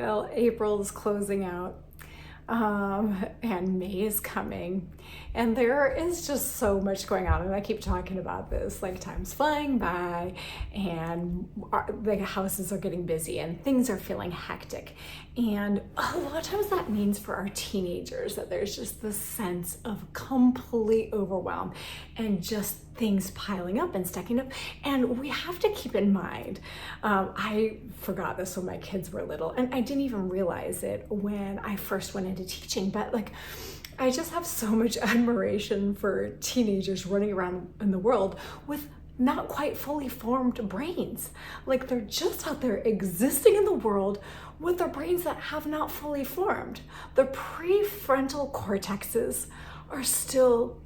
Well, April's closing out, and May is coming, and there is just so much going on. And I keep talking about this, like time's flying by, and the houses are getting busy, and things are feeling hectic. And a lot of times that means for our teenagers that there's just this sense of complete overwhelm and just things piling up and stacking up. And we have to keep in mind, I forgot this when my kids were little, and I didn't even realize it when I first went into teaching, but like, I just have so much admiration for teenagers running around in the world with not quite fully formed brains. Like, they're just out there existing in the world with their brains that have not fully formed. The prefrontal cortexes are still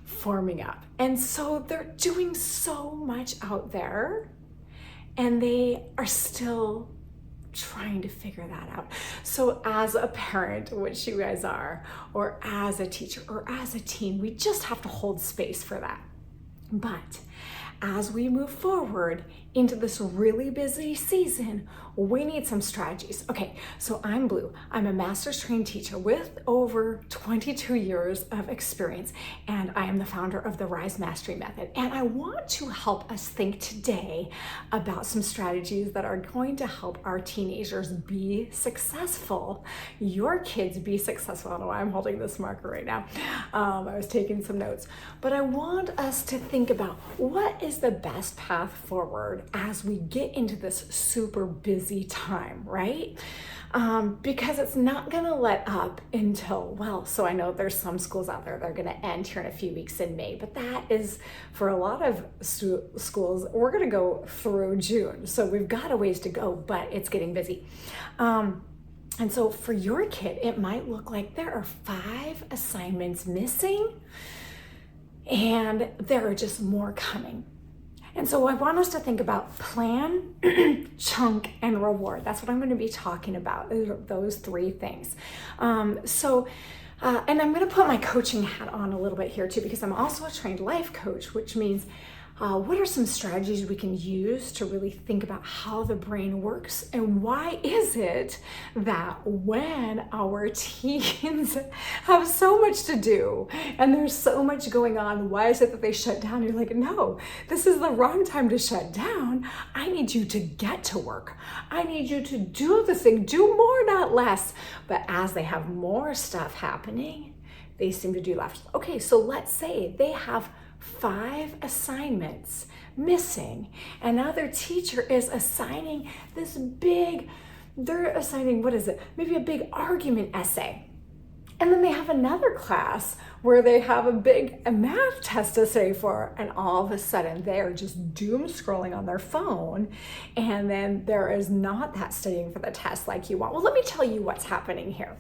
forming up. And so they're doing so much out there, and they are still trying to figure that out. So as a parent, which you guys are, or as a teacher, or as a teen, we just have to hold space for that. But as we move forward into this really busy season, we need some strategies. Okay, so I'm Blue. I'm a master's trained teacher with over 22 years of experience, and I am the founder of the Rise Mastery Method. And I want to help us think today about some strategies that are going to help our teenagers be successful, your kids be successful. I don't know why I'm holding this marker right now. I was taking some notes, but I want us to think about what is the best path forward as we get into this super busy time, right? Because it's not gonna let up until, well, so I know there's some schools out there that are gonna end here in a few weeks in May, but that is, for a lot of schools, we're gonna go through June. So we've got a ways to go, but it's getting busy. And so for your kid, it might look like there are 5 assignments missing, and there are just more coming. And so I want us to think about plan, chunk, and reward. That's what I'm going to be talking about, those 3 things. And I'm going to put my coaching hat on a little bit here too, because I'm also a trained life coach, which means what are some strategies we can use to really think about how the brain works, and why is it that when our teens have so much to do and there's so much going on, why is it that they shut down? You're like, no, this is the wrong time to shut down. I need you to get to work. I need you to do the thing, do more, not less. But as they have more stuff happening, they seem to do less. Okay, so let's say they have 5 assignments missing, and now their teacher is assigning this big, they're assigning, what is it? Maybe a big argument essay. And then they have another class where they have a big math test to study for, and all of a sudden they're just doom scrolling on their phone, and then there is not that studying for the test like you want. Well, let me tell you what's happening here.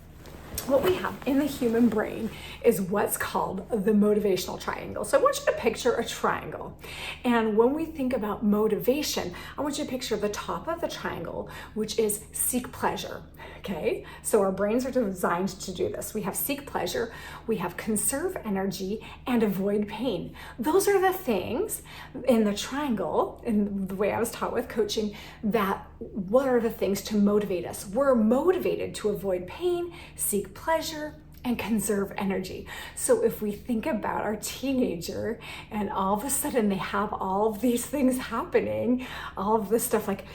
What we have in the human brain is what's called the motivational triangle. So I want you to picture a triangle. And when we think about motivation, I want you to picture the top of the triangle, which is seek pleasure. Okay, so our brains are designed to do this. We have seek pleasure, we have conserve energy, and avoid pain. Those are the things in the triangle, in the way I was taught with coaching, that what are the things to motivate us? We're motivated to avoid pain, seek pleasure, and conserve energy. So if we think about our teenager and all of a sudden they have all of these things happening, all of this stuff, like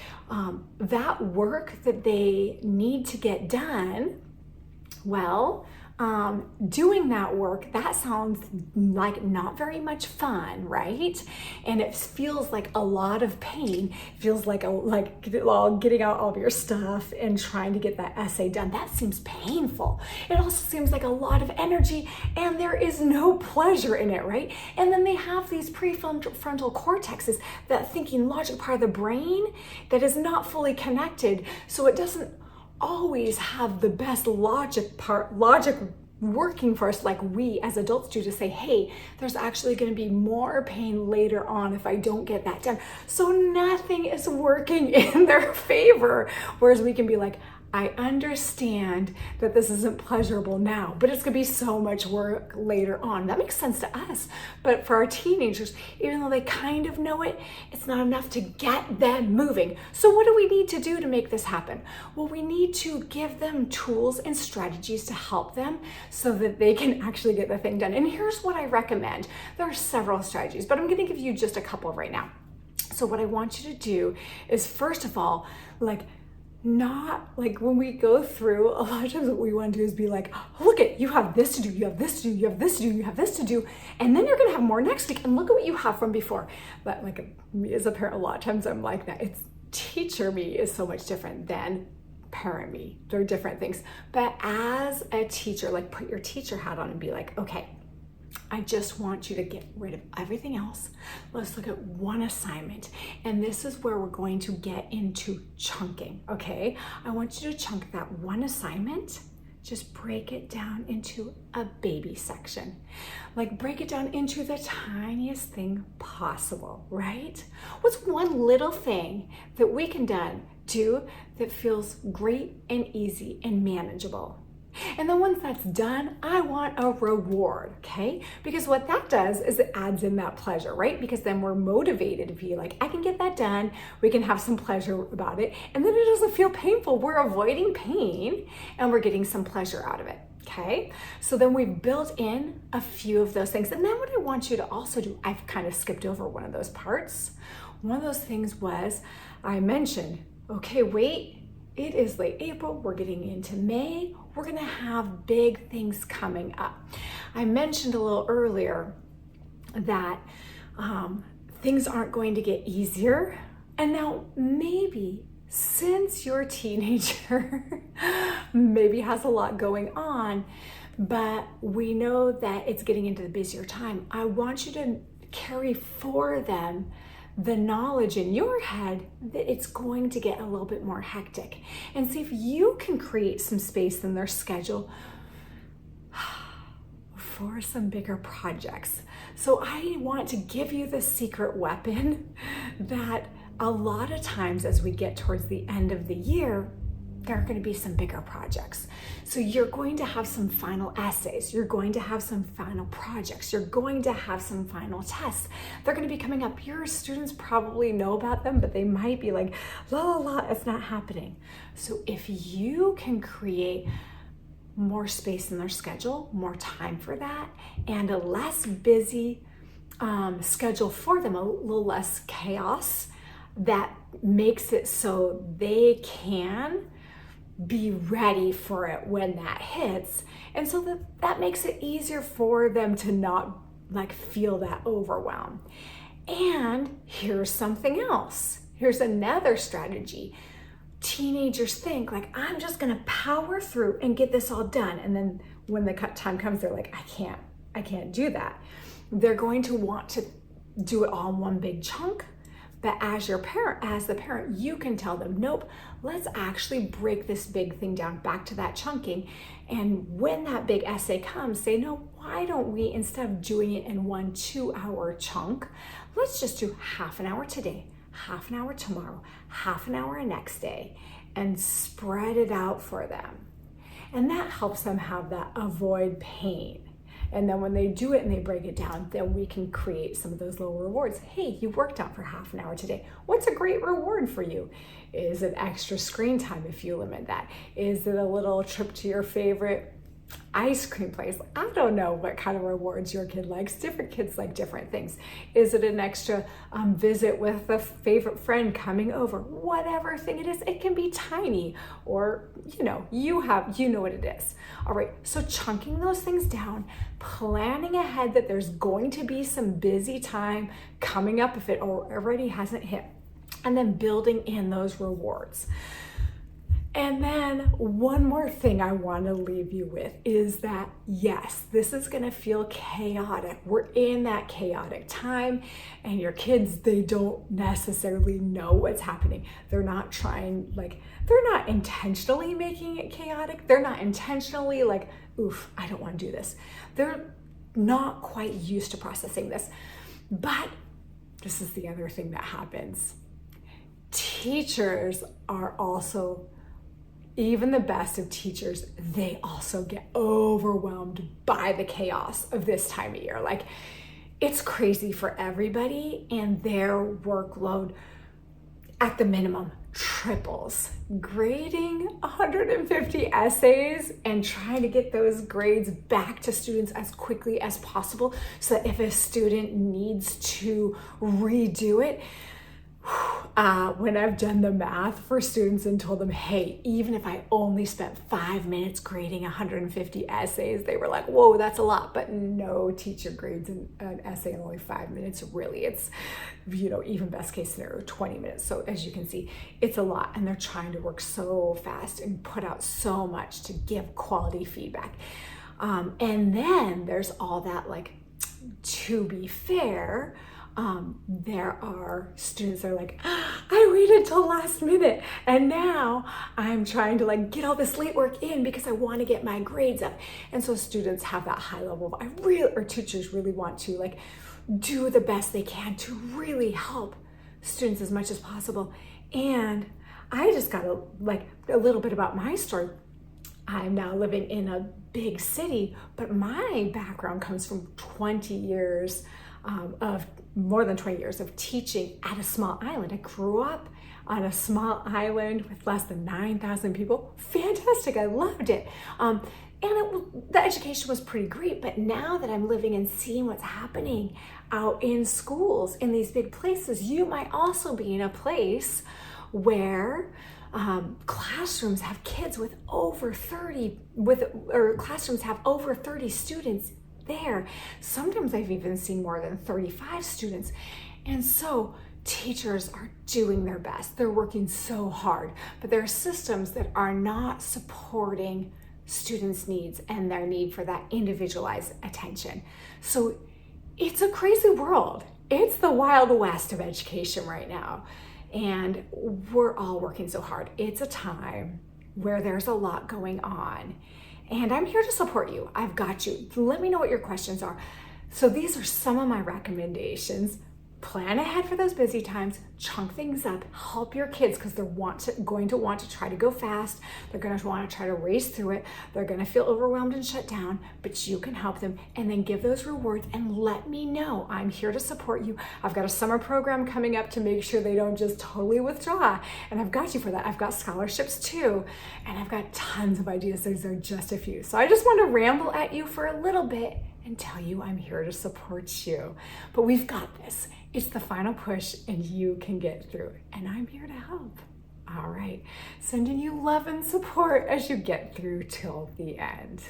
that work that they need to get done, well, doing that work, that sounds like not very much fun, right? And it feels like a lot of pain. It feels like getting out all of your stuff and trying to get that essay done. That seems painful. It also seems like a lot of energy, and there is no pleasure in it, right? And then they have these prefrontal cortexes, that thinking logic part of the brain that is not fully connected, so it doesn't always have the best logic working for us like we as adults do, to say, hey, there's actually going to be more pain later on if I don't get that done. So nothing is working in their favor, whereas we can be like, I understand that this isn't pleasurable now, but it's gonna be so much work later on. That makes sense to us. But for our teenagers, even though they kind of know it, it's not enough to get them moving. So what do we need to do to make this happen? Well, we need to give them tools and strategies to help them so that they can actually get the thing done. And here's what I recommend. There are several strategies, but I'm gonna give you just a couple right now. So what I want you to do is, first of all, not like when we go through, a lot of times what we want to do is be like, look at, you have this to do, you have this to do, you have this to do, you have this to do, and then you're gonna have more next week, and look at what you have from before. But like me as a parent, a lot of times I'm like that. It's teacher me is so much different than parent me. They're different things. But as a teacher, like put your teacher hat on and be like, okay, I just want you to get rid of everything else. Let's look at one assignment. And this is where we're going to get into chunking, okay? I want you to chunk that one assignment. Just break it down into a baby section. Like break it down into the tiniest thing possible, right? What's one little thing that we can do that feels great and easy and manageable? And then once that's done, I want a reward, okay? Because what that does is it adds in that pleasure, right? Because then we're motivated to be like, I can get that done. We can have some pleasure about it. And then it doesn't feel painful. We're avoiding pain and we're getting some pleasure out of it, okay? So then we've built in a few of those things. And then what I want you to also do, I've kind of skipped over one of those parts. One of those things was, I mentioned, okay, wait, it is late April, we're getting into May, we're gonna have big things coming up. I mentioned a little earlier that things aren't going to get easier. And now maybe since your teenager maybe has a lot going on, but we know that it's getting into the busier time, I want you to carry for them the knowledge in your head that it's going to get a little bit more hectic, and see if you can create some space in their schedule for some bigger projects. So I want to give you the secret weapon that a lot of times as we get towards the end of the year, there are going to be some bigger projects. So you're going to have some final essays. You're going to have some final projects. You're going to have some final tests. They're going to be coming up. Your students probably know about them, but they might be like, la, la, la, it's not happening. So if you can create more space in their schedule, more time for that, and a less busy schedule for them, a little less chaos, that makes it so they can be ready for it when that hits. And so that makes it easier for them to not feel that overwhelm. And here's something else. Here's another strategy. Teenagers think I'm just gonna power through and get this all done. And then when the time comes, they're like, I can't do that. They're going to want to do it all in one big chunk. But as the parent, you can tell them, nope, let's actually break this big thing down back to that chunking. And when that big essay comes, say, no, why don't we, instead of doing it in 1 2-hour chunk, let's just do half an hour today, half an hour tomorrow, half an hour next day, and spread it out for them. And that helps them have that avoid pain. And then when they do it and they break it down, then we can create some of those little rewards. Hey, you worked out for half an hour today. What's a great reward for you? Is it extra screen time if you limit that? Is it a little trip to your favorite ice cream place? I don't know what kind of rewards your kid likes. Different kids like different things. Is it an extra visit with a favorite friend coming over? Whatever thing it is, it can be tiny, or you know what it is. All right, so chunking those things down, planning ahead that there's going to be some busy time coming up if it already hasn't hit, and then building in those rewards. And then one more thing I want to leave you with is that, yes, this is going to feel chaotic. We're in that chaotic time, and your kids, they don't necessarily know what's happening. They're not they're not intentionally making it chaotic. They're not intentionally oof, I don't want to do this. They're not quite used to processing this. But this is the other thing that happens. Teachers are also even the best of teachers, they also get overwhelmed by the chaos of this time of year. Like, it's crazy for everybody, and their workload at the minimum triples. Grading 150 essays and trying to get those grades back to students as quickly as possible, so that if a student needs to redo it, when I've done the math for students and told them, hey, even if I only spent 5 minutes grading 150 essays, they were like, whoa, that's a lot. But no teacher grades an essay in only 5 minutes. Really, it's, even best case scenario, 20 minutes. So as you can see, it's a lot. And they're trying to work so fast and put out so much to give quality feedback. And then there's all that, like, to be fair, there are students that are like, I waited till last minute and now I'm trying to like get all this late work in because I want to get my grades up. And so students have that high level of, teachers really want to like do the best they can to really help students as much as possible. And I just got a little bit about my story. I'm now living in a big city, but my background comes from 20 years more than 20 years of teaching at a small island. I grew up on a small island with less than 9,000 people. Fantastic, I loved it. The education was pretty great, but now that I'm living and seeing what's happening out in schools in these big places, you might also be in a place where classrooms have kids with over 30, classrooms have over 30 students there. Sometimes I've even seen more than 35 students. And so teachers are doing their best. They're working so hard, but there are systems that are not supporting students' needs and their need for that individualized attention. So it's a crazy world. It's the Wild West of education right now. And we're all working so hard. It's a time where there's a lot going on. And I'm here to support you. I've got you. Let me know what your questions are. So these are some of my recommendations. Plan ahead for those busy times, chunk things up, help your kids because they're going to want to try to go fast. They're going to want to try to race through it. They're going to feel overwhelmed and shut down, but you can help them and then give those rewards and let me know. I'm here to support you. I've got a summer program coming up to make sure they don't just totally withdraw, and I've got you for that. I've got scholarships too, and I've got tons of ideas. Those are just a few. So I just want to ramble at you for a little bit and tell you I'm here to support you. But we've got this. It's the final push and you can get through it. And I'm here to help. All right. Sending you love and support as you get through till the end.